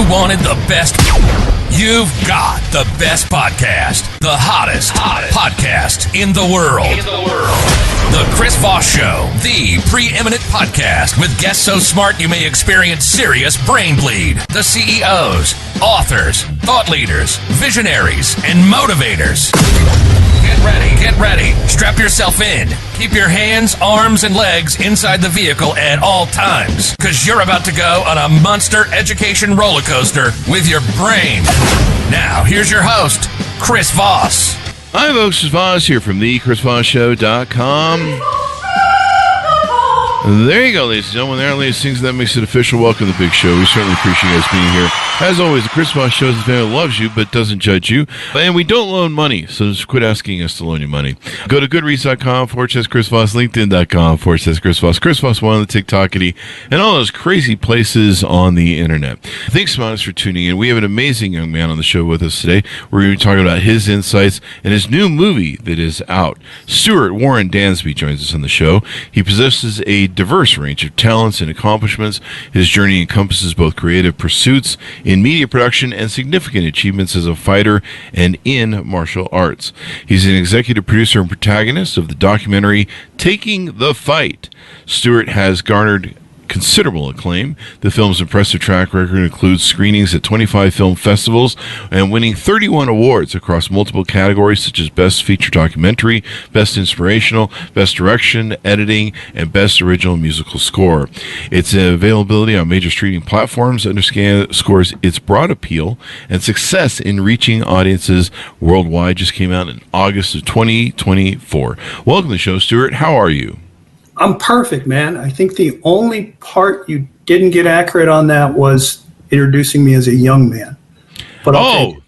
you wanted the best, you've got the best podcast. The hottest podcast in the world. The Chris Voss Show, the preeminent podcast with guests so smart you may experience serious brain bleed. The CEOs, authors, thought leaders, visionaries, and motivators. Get ready. Strap yourself in. Keep your hands, arms, and legs inside the vehicle at all times, because you're about to go on a monster education roller coaster with your brain. Now, here's your host, Chris Voss. Hi, folks. It's Voss here from thechrisvossshow.com. There you go, ladies and gentlemen. There are ladies things that makes it official. Welcome to the big show. We certainly appreciate you guys being here. As always, the Chris Voss Show is the family that loves you but doesn't judge you. And we don't loan money, so just quit asking us to loan you money. Go to goodreads.com/Chris Voss, LinkedIn.com/Chris Voss, Chris Voss one on the TikTokity, and all those crazy places on the internet. Thanks, Monis, for tuning in. We have an amazing young man on the show with us today. We're going to be talking about his insights and his new movie that is out. Stewart Warren Dansby joins us on the show. He possesses a diverse range of talents and accomplishments. His journey encompasses both creative pursuits in media production and significant achievements as a fighter and in martial arts. He's an executive producer and protagonist of the documentary Taking the Fight. Stewart has garnered considerable acclaim. The film's impressive track record includes screenings at 25 film festivals and winning 31 awards across multiple categories such as Best Feature Documentary, Best Inspirational, Best Direction, Editing, and Best Original Musical Score. Its availability on major streaming platforms underscores its broad appeal and success in reaching audiences worldwide. Just came out in August of 2024. Welcome to the show, Stewart. How are you? I'm perfect, man. I think the only part you didn't get accurate on that was introducing me as a young man. But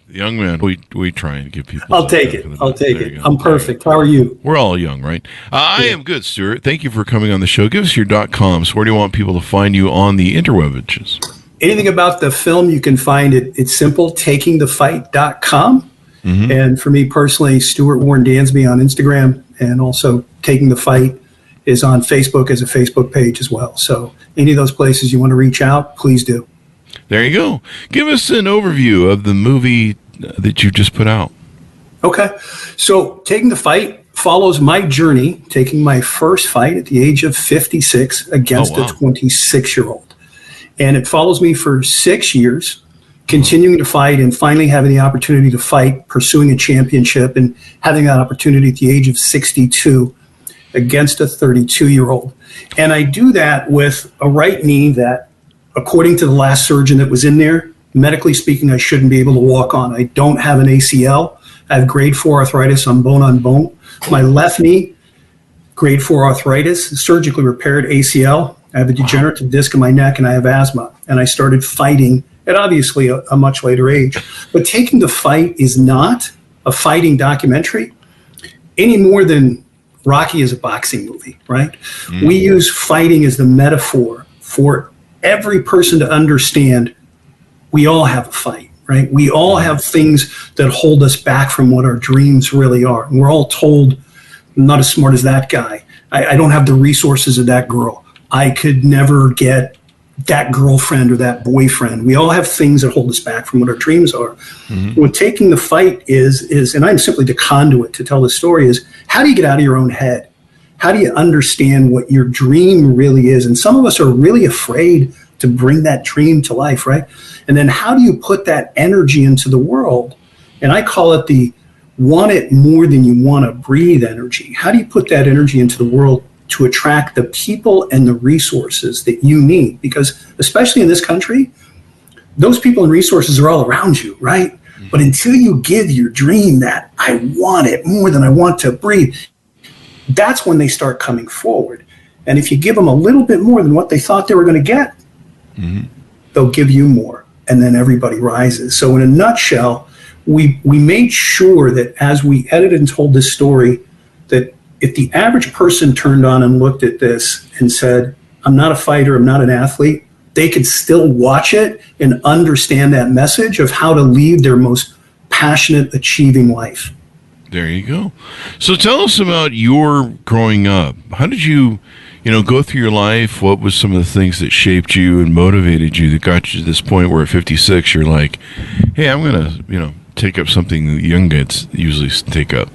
young man. We try and give people. I'll take it. I'm perfect. How are you? We're all young, right? I am good, Stewart. Thank you for coming on the show. Give us your .coms. Where do you want people to find you on the interwebs? Anything about the film, you can find it. It's simple, takingthefight.com. Mm-hmm. And for me personally, Stewart Warren Dansby on Instagram, and also Taking the Fight is on Facebook as a Facebook page as well. So any of those places you want to reach out, please do. There you go. Give us an overview of the movie that you just put out. Okay. So Taking the Fight follows my journey, taking my first fight at the age of 56 against a 26-year-old. And it follows me for 6 years, continuing to fight and finally having the opportunity to fight, pursuing a championship, and having that opportunity at the age of 62 against a 32-year-old. And I do that with a right knee that, according to the last surgeon that was in there, medically speaking, I shouldn't be able to walk on. I don't have an ACL. I have grade 4 arthritis on bone. My left knee, grade 4 arthritis, surgically repaired ACL. I have a degenerative disc in my neck, and I have asthma. And I started fighting at obviously a much later age. But Taking the Fight is not a fighting documentary any more than Rocky is a boxing movie, right? Mm-hmm. We use fighting as the metaphor for every person to understand we all have a fight, right? We all have things that hold us back from what our dreams really are. And we're all told, I'm not as smart as that guy. I don't have the resources of that girl. I could never get that girlfriend or that boyfriend. We all have things that hold us back from what our dreams are. Mm-hmm. What Taking the Fight is, and I'm simply the conduit to tell the story, is how do you get out of your own head? How do you understand what your dream really is? And some of us are really afraid to bring that dream to life, right? And then how do you put that energy into the world? And I call it the want it more than you want to breathe energy. How do you put that energy into the world to attract the people and the resources that you need? Because especially in this country, those people and resources are all around you, right? Mm-hmm. But until you give your dream that I want it more than I want to breathe, that's when they start coming forward. And if you give them a little bit more than what they thought they were going to get, mm-hmm. they'll give you more. And then everybody rises. So in a nutshell, we made sure that as we edited and told this story, that if the average person turned on and looked at this and said, I'm not a fighter, I'm not an athlete, they could still watch it and understand that message of how to lead their most passionate, achieving life. There you go. So tell us about your growing up. How did you go through your life. What was some of the things that shaped you and motivated you that got you to this point where at 56 you're like, hey, I'm going to, take up something that young kids usually take up?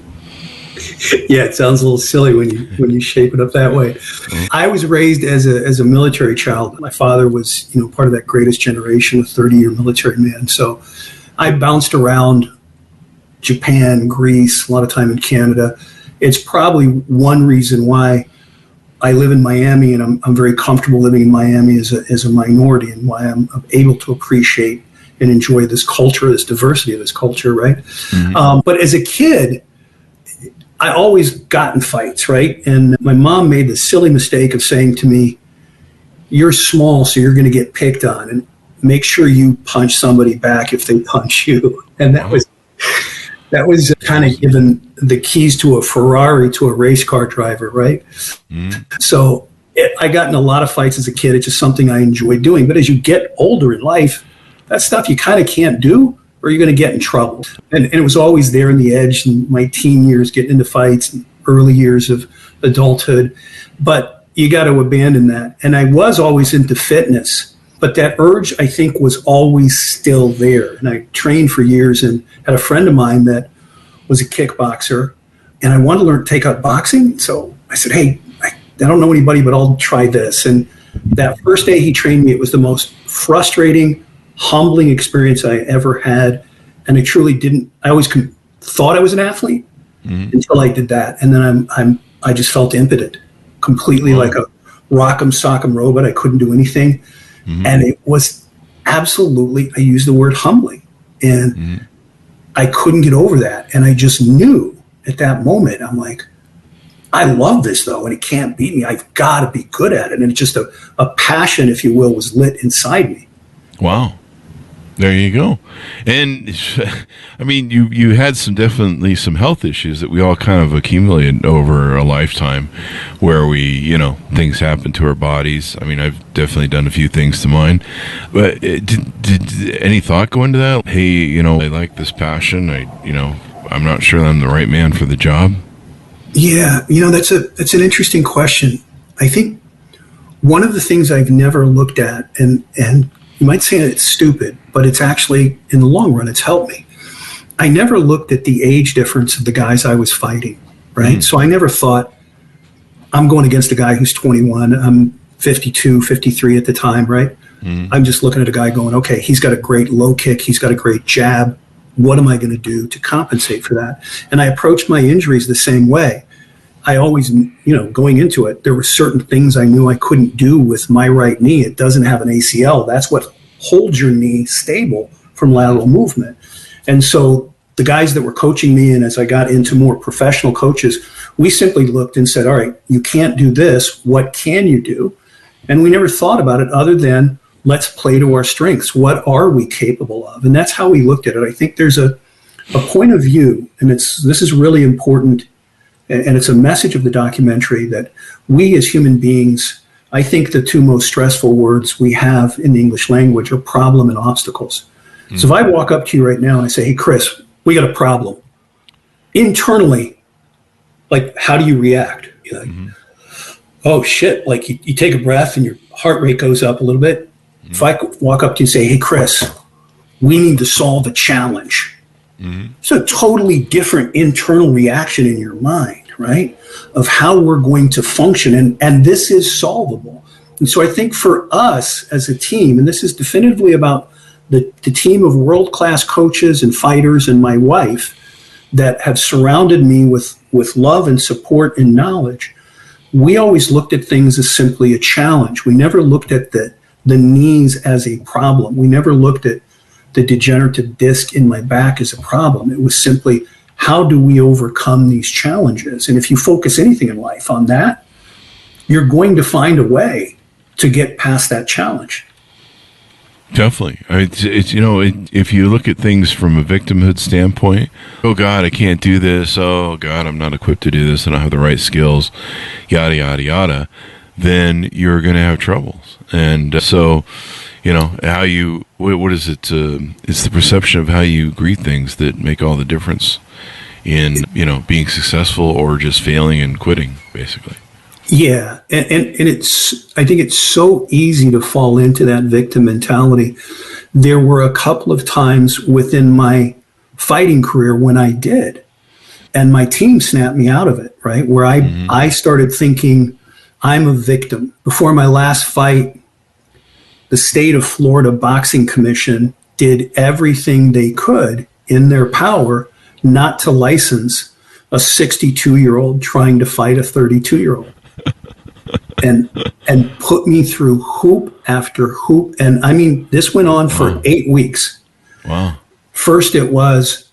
Yeah, it sounds a little silly when you shape it up that way. Mm-hmm. I was raised as a military child. My father was, part of that greatest generation, a 30-year military man. So I bounced around Japan, Greece, a lot of time in Canada. It's probably one reason why I live in Miami, and I'm very comfortable living in Miami as a minority, and why I'm able to appreciate and enjoy this culture, this diversity of this culture, right? Mm-hmm. But as a kid, I always got in fights, right? And my mom made the silly mistake of saying to me, you're small, so you're going to get picked on, and make sure you punch somebody back if they punch you. And that was kind of given the keys to a Ferrari to a race car driver, right? Mm. So I got in a lot of fights as a kid. It's just something I enjoyed doing. But as you get older in life, that stuff you kind of can't do, or you're going to get in trouble. And it was always there in the edge in my teen years, getting into fights, and early years of adulthood. But you got to abandon that. And I was always into fitness, but that urge, I think, was always still there. And I trained for years and had a friend of mine that was a kickboxer, and I wanted to learn to take up boxing. So I said, hey, I don't know anybody, but I'll try this. And that first day he trained me, it was the most frustrating, humbling experience I ever had. And I truly didn't, I always thought I was an athlete until I did that. And then I just felt impotent, completely like a rock'em sock'em robot. I couldn't do anything. Mm-hmm. And it was absolutely, I use the word humbling. And I couldn't get over that. And I just knew at that moment, I'm like, I love this though, and it can't beat me. I've got to be good at it. And it's just a passion, if you will, was lit inside me. Wow. There you go. And I mean, you had definitely some health issues that we all kind of accumulated over a lifetime where we, things happen to our bodies. I mean, I've definitely done a few things to mine, but did any thought go into that? Hey, I like this passion. I'm not sure that I'm the right man for the job. Yeah. That's an interesting question. I think one of the things I've never looked at, and you might say it's stupid, but it's actually, in the long run, it's helped me. I never looked at the age difference of the guys I was fighting, right? So I never thought, I'm going against a guy who's 21. I'm 52, 53 at the time, right? I'm just looking at a guy going, okay, he's got a great low kick. He's got a great jab. What am I going to do to compensate for that? And I approached my injuries the same way. I always, going into it, there were certain things I knew I couldn't do with my right knee. It doesn't have an ACL. That's what holds your knee stable from lateral movement. And so the guys that were coaching me, and as I got into more professional coaches, we simply looked and said, all right, you can't do this. What can you do? And we never thought about it other than let's play to our strengths. What are we capable of? And that's how we looked at it. I think there's a point of view, and this is really important. And it's a message of the documentary that we as human beings, I think the two most stressful words we have in the English language are problem and obstacles. So if I walk up to you right now and I say, hey, Chris, we got a problem. Internally, like, how do you react? You're like, oh, shit. Like, you take a breath and your heart rate goes up a little bit. If I walk up to you and say, hey, Chris, we need to solve a challenge. It's a totally different internal reaction in your mind, right? Of how we're going to function. And this is solvable. And so I think for us as a team, and this is definitively about the team of world-class coaches and fighters and my wife that have surrounded me with love and support and knowledge, we always looked at things as simply a challenge. We never looked at the knees as a problem. We never looked at the degenerative disc in my back as a problem. It was simply, how do we overcome these challenges? And if you focus anything in life on that, you're going to find a way to get past that challenge. Definitely. If you look at things from a victimhood standpoint, oh God, I can't do this. Oh God, I'm not equipped to do this. I don't have the right skills, yada, yada, yada. Then you're going to have troubles. And so, what is it? It's the perception of how you greet things that make all the difference in, being successful or just failing and quitting, basically. Yeah. And I think it's so easy to fall into that victim mentality. There were a couple of times within my fighting career when I did, and my team snapped me out of it, right? Where I started thinking I'm a victim. Before my last fight, the state of Florida Boxing Commission did everything they could in their power not to license a 62-year-old trying to fight a 32-year-old. and put me through hoop after hoop. And I mean, this went on for 8 weeks. Wow. First, it was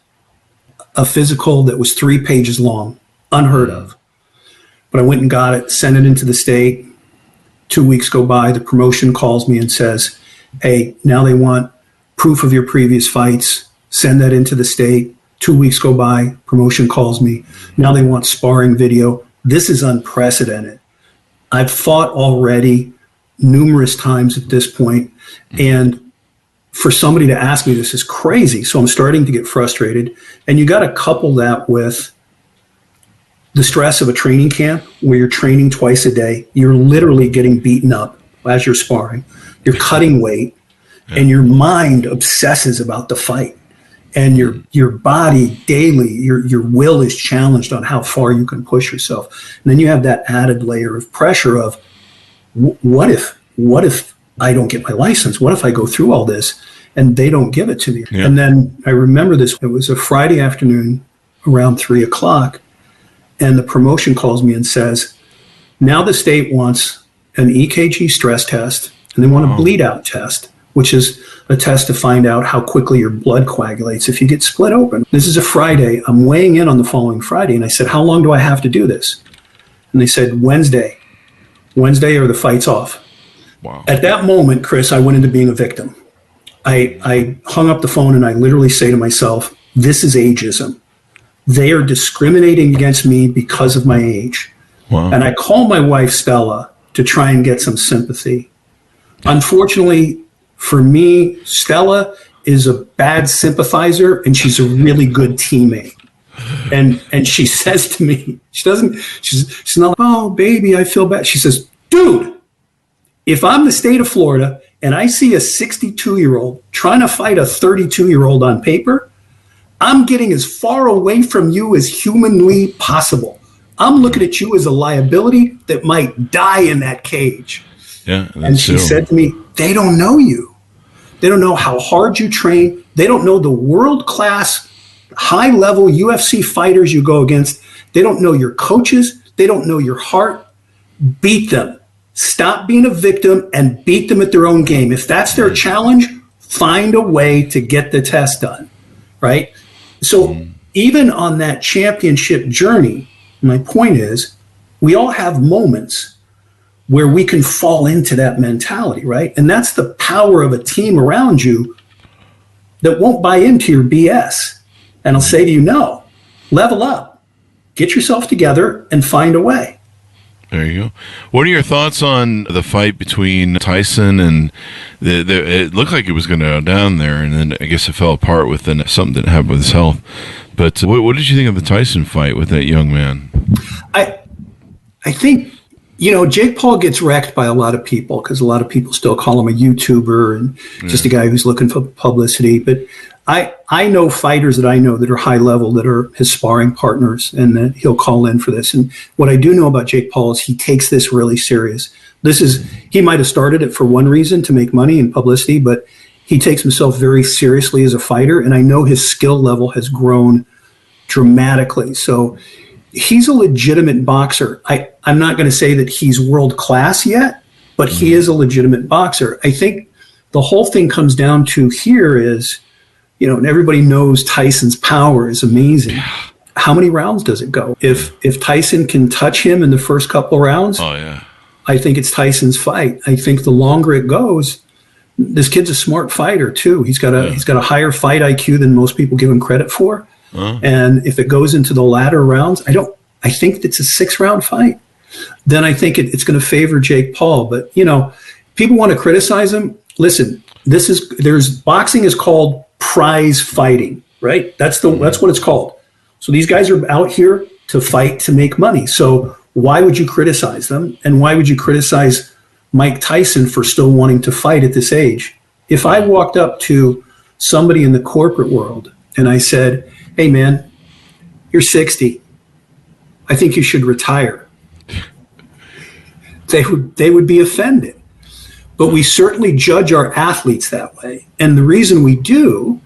a physical that was 3 pages long, unheard of. But I went and got it, sent it into the state. 2 weeks go by, the promotion calls me and says, hey, now they want proof of your previous fights. Send that into the state. 2 weeks go by, promotion calls me. Now they want sparring video. This is unprecedented. I've fought already numerous times at this point, and for somebody to ask me this is crazy. So I'm starting to get frustrated. And you got to couple that with the stress of a training camp where you're training twice a day. You're literally getting beaten up as you're sparring. You're cutting weight, and your mind obsesses about the fight. And your body daily, your will is challenged on how far you can push yourself. And then you have that added layer of pressure of what if I don't get my license? What if I go through all this and they don't give it to me? Yeah. And then I remember this. It was a Friday afternoon around 3:00, and the promotion calls me and says, now the state wants an EKG stress test, and they want a bleed out test, which is a test to find out how quickly your blood coagulates if you get split open. This is a Friday. I'm weighing in on the following Friday, and I said, how long do I have to do this? And they said, Wednesday or the fight's off. Wow. At that moment, Chris, I went into being a victim. I hung up the phone and I literally say to myself, this is ageism. They are discriminating against me because of my age. Wow. And I called my wife, Stella, to try and get some sympathy. Unfortunately, for me, Stella is a bad sympathizer and she's a really good teammate. And she says to me, she's not like, oh, baby, I feel bad. She says, dude, if I'm the state of Florida and I see a 62-year-old trying to fight a 32-year-old on paper, I'm getting as far away from you as humanly possible. I'm looking at you as a liability that might die in that cage. Yeah, and she said to me, they don't know you. They don't know how hard you train. They don't know the world-class, high-level UFC fighters you go against. They don't know your coaches. They don't know your heart. Beat them. Stop being a victim and beat them at their own game. If that's their challenge, find a way to get the test done, right? So even on that championship journey, my point is, we all have moments where we can fall into that mentality, right? And that's the power of a team around you that won't buy into your BS. And I'll say to you, no, level up, get yourself together and find a way. There you go. What are your thoughts on the fight between Tyson and it looked like it was going to go down there, and then I guess it fell apart with something that happened with his health. But what did you think of the Tyson fight with that young man? I think, Jake Paul gets wrecked by a lot of people because a lot of people still call him a YouTuber and just a guy who's looking for publicity. But I know fighters that I know that are high level that are his sparring partners, and that he'll call in for this. And what I do know about Jake Paul is he takes this really serious. He might have started it for one reason, to make money and publicity, but he takes himself very seriously as a fighter. And I know his skill level has grown dramatically. So he's a legitimate boxer. I'm not going to say that he's world class yet, but he is a legitimate boxer. I think the whole thing comes down to here is, and everybody knows Tyson's power is amazing. How many rounds does it go? If Tyson can touch him in the first couple rounds, I think it's Tyson's fight. I think the longer it goes, this kid's a smart fighter too. He's got a higher fight IQ than most people give him credit for. And if it goes into the latter rounds, I think it's a 6-round fight. Then I think it's going to favor Jake Paul. But people want to criticize him. Listen, boxing is called prize fighting, right? That's what it's called. So these guys are out here to fight to make money. So why would you criticize them? And why would you criticize Mike Tyson for still wanting to fight at this age? If I walked up to somebody in the corporate world and I said, hey man, you're 60. I think you should retire. They would be offended. But we certainly judge our athletes that way. And the reason we do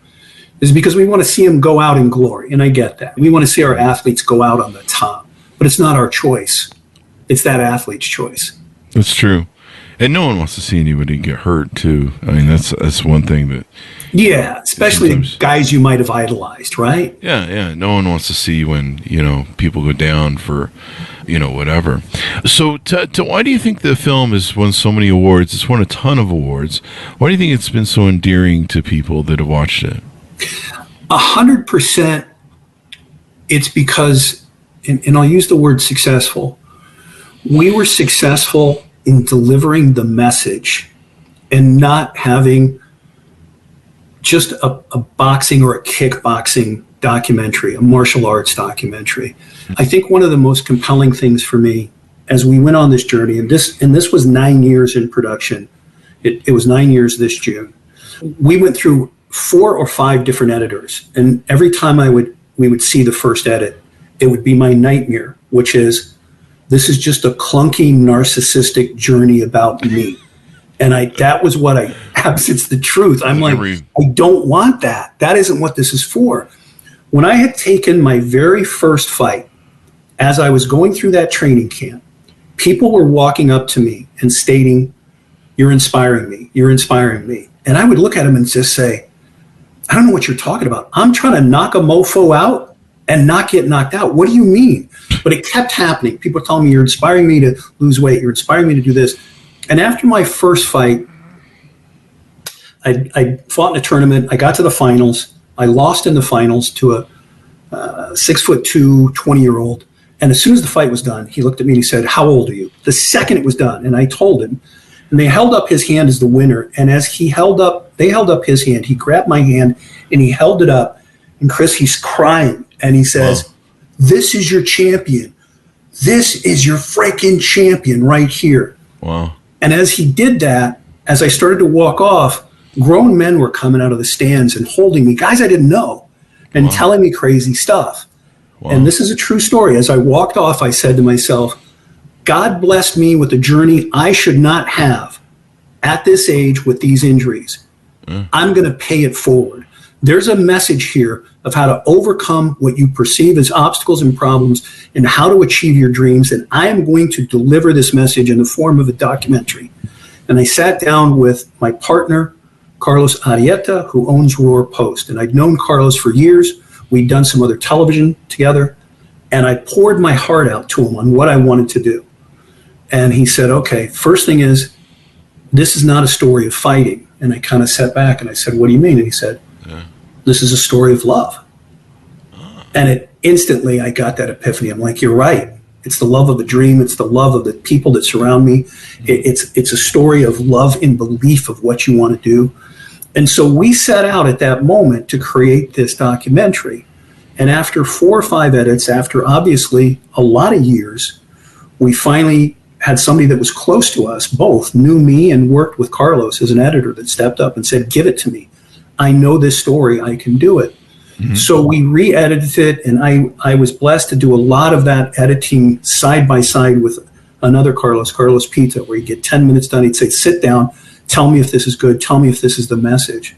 is because we want to see them go out in glory. And I get that. We want to see our athletes go out on the top. But it's not our choice. It's that athlete's choice. That's true. And no one wants to see anybody get hurt, too. I mean, that's one thing that... Yeah, especially the guys you might have idolized, right? Yeah. No one wants to see when, people go down for, whatever. So why do you think the film has won so many awards? It's won a ton of awards. Why do you think it's been so endearing to people that have watched it? 100%. It's because, and I'll use the word successful, we were successful in delivering the message and not having just a boxing or a kickboxing documentary, a martial arts documentary. I think one of the most compelling things for me as we went on this journey, and this was 9 years in production. It was 9 years this June. We went through 4 or 5 different editors, and every time we would see the first edit, it would be my nightmare, which is, this is just a clunky, narcissistic journey about me. And that was what it's the truth. I'm like, I don't want that. That isn't what this is for. When I had taken my very first fight, as I was going through that training camp, people were walking up to me and stating, you're inspiring me. You're inspiring me. And I would look at them and just say, I don't know what you're talking about. I'm trying to knock a mofo out and not get knocked out. What do you mean? But it kept happening. People telling me, you're inspiring me to lose weight. You're inspiring me to do this. And after my first fight, I fought in a tournament. I got to the finals. I lost in the finals to a 6'2", 20-year-old. And as soon as the fight was done, he looked at me and he said, how old are you? The second it was done. And I told him. And they held up his hand as the winner. And as they held up his hand, he grabbed my hand and he held it up. And Chris, he's crying. And he says, wow, this is your champion. This is your freaking champion right here. Wow. And as he did that, as I started to walk off, grown men were coming out of the stands and holding me, guys I didn't know, and wow, telling me crazy stuff. Wow. And this is a true story. As I walked off, I said to myself, God blessed me with a journey I should not have at this age with these injuries. I'm going to pay it forward. There's a message here of how to overcome what you perceive as obstacles and problems and how to achieve your dreams. And I am going to deliver this message in the form of a documentary. And I sat down with my partner, Carlos Arieta, who owns Roar Post. And I'd known Carlos for years. We'd done some other television together. And I poured my heart out to him on what I wanted to do. And he said, okay, first thing is, this is not a story of fighting. And I kind of sat back and I said, what do you mean? And he said, this is a story of love. And instantly I got that epiphany. I'm like, you're right. It's the love of the dream. It's the love of the people that surround me. It's a story of love and belief of what you want to do. And so we set out at that moment to create this documentary. And after 4 or 5 edits, after obviously a lot of years, we finally had somebody that was close to us, both knew me and worked with Carlos as an editor, that stepped up and said, give it to me. I know this story. I can do it. Mm-hmm. So we re-edited it, and I was blessed to do a lot of that editing side by side with another Carlos Pita, where you get 10 minutes done. He'd say, sit down, tell me if this is good, tell me if this is the message.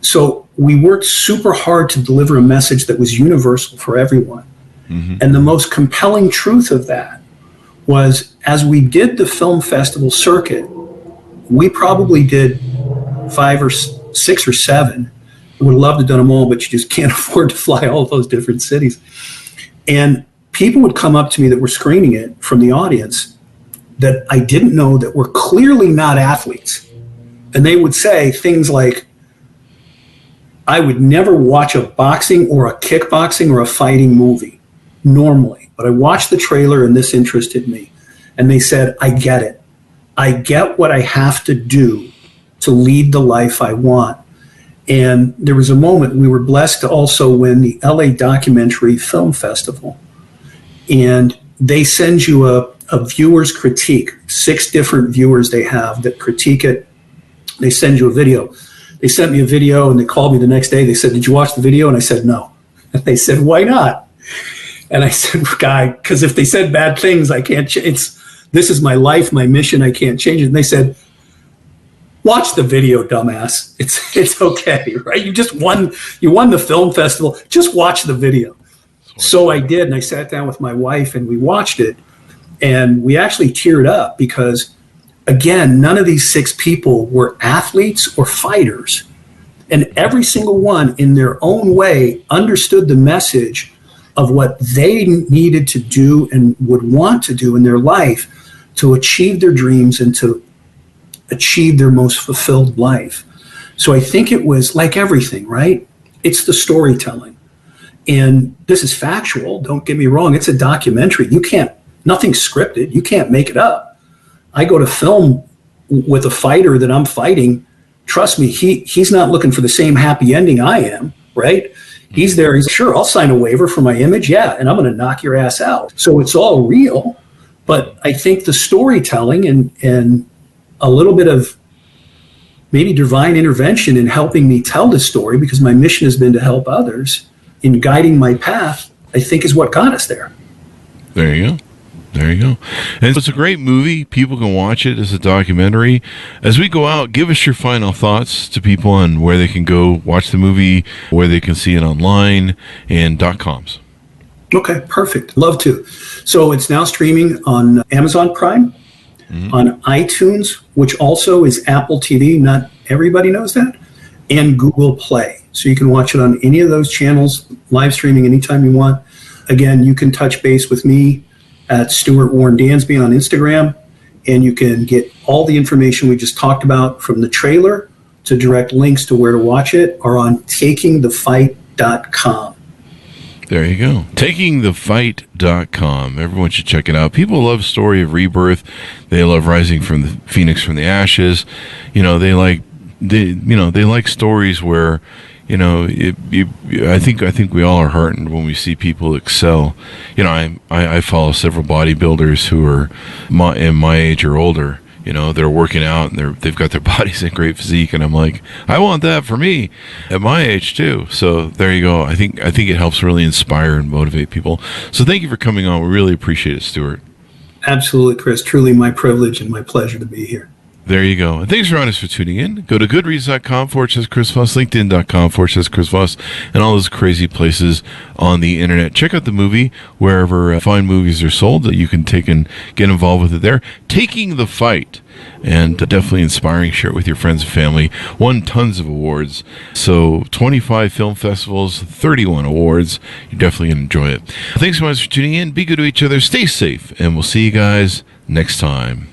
So we worked super hard to deliver a message that was universal for everyone. Mm-hmm. And the most compelling truth of that was, as we did the film festival circuit, we probably did 5 or 6 or 7. I would have loved to have done them all, but you just can't afford to fly all those different cities. And people would come up to me that were screening it from the audience that I didn't know, that were clearly not athletes. And they would say things like, I would never watch a boxing or a kickboxing or a fighting movie normally, but I watched the trailer and this interested me. And they said, I get it. I get what I have to do to lead the life I want. And there was a moment, we were blessed to also win the LA Documentary Film Festival. And they send you a viewer's critique. 6 different viewers they have that critique it. They send you a video. They sent me a video and they called me the next day. They said, "Did you watch the video?" And I said, "No." And they said, "Why not?" And I said, "Guy, because if they said bad things, I can't. This is my life, my mission. I can't change it." And they said, "Watch the video, dumbass. It's okay, right? You won the film festival. Just watch the video." So I did, and I sat down with my wife and we watched it, and we actually teared up because, again, none of these 6 people were athletes or fighters, and every single one in their own way understood the message of what they needed to do and would want to do in their life to achieve their dreams and to achieve their most fulfilled life. So I think it was like everything, right? It's the storytelling. And this is factual. Don't get me wrong. It's a documentary. Nothing's scripted. You can't make it up. I go to film with a fighter that I'm fighting. Trust me, he's not looking for the same happy ending I am, right? He's there. He's sure, I'll sign a waiver for my image. Yeah. And I'm going to knock your ass out. So it's all real. But I think the storytelling and a little bit of maybe divine intervention in helping me tell the story, because my mission has been to help others in guiding my path, I think is what got us there. There you go. There you go. And it's a great movie. People can watch it as a documentary. As we go out, give us your final thoughts to people on where they can go watch the movie, where they can see it online, and .coms. Okay, perfect. Love to. So it's now streaming on Amazon Prime, on iTunes, which also is Apple TV. Not everybody knows that. And Google Play. So you can watch it on any of those channels, live streaming anytime you want. Again, you can touch base with me at Stewart Warren Dansby on Instagram, and you can get all the information we just talked about from the trailer to direct links to where to watch it are on takingthefight.com. There you go. Takingthefight.com. Everyone should check it out. People love Story of Rebirth. They love Rising from the Phoenix from the Ashes. They like stories where, I think we all are heartened when we see people excel. I follow several bodybuilders who are in my age or older. They're working out and they've got their bodies in great physique, and I'm like, I want that for me at my age too. So there you go. I think it helps really inspire and motivate people. So thank you for coming on. We really appreciate it, Stewart. Absolutely, Chris. Truly my privilege and my pleasure to be here. There you go. And thanks for tuning in. Go to goodreads.com/Chris Voss, LinkedIn.com/Chris Voss, and all those crazy places on the internet. Check out the movie wherever fine movies are sold that you can take and get involved with it there. Taking the Fight. And definitely inspiring. Share it with your friends and family. Won tons of awards. So 25 film festivals, 31 awards. You're definitely going to enjoy it. Thanks so much for tuning in. Be good to each other. Stay safe. And we'll see you guys next time.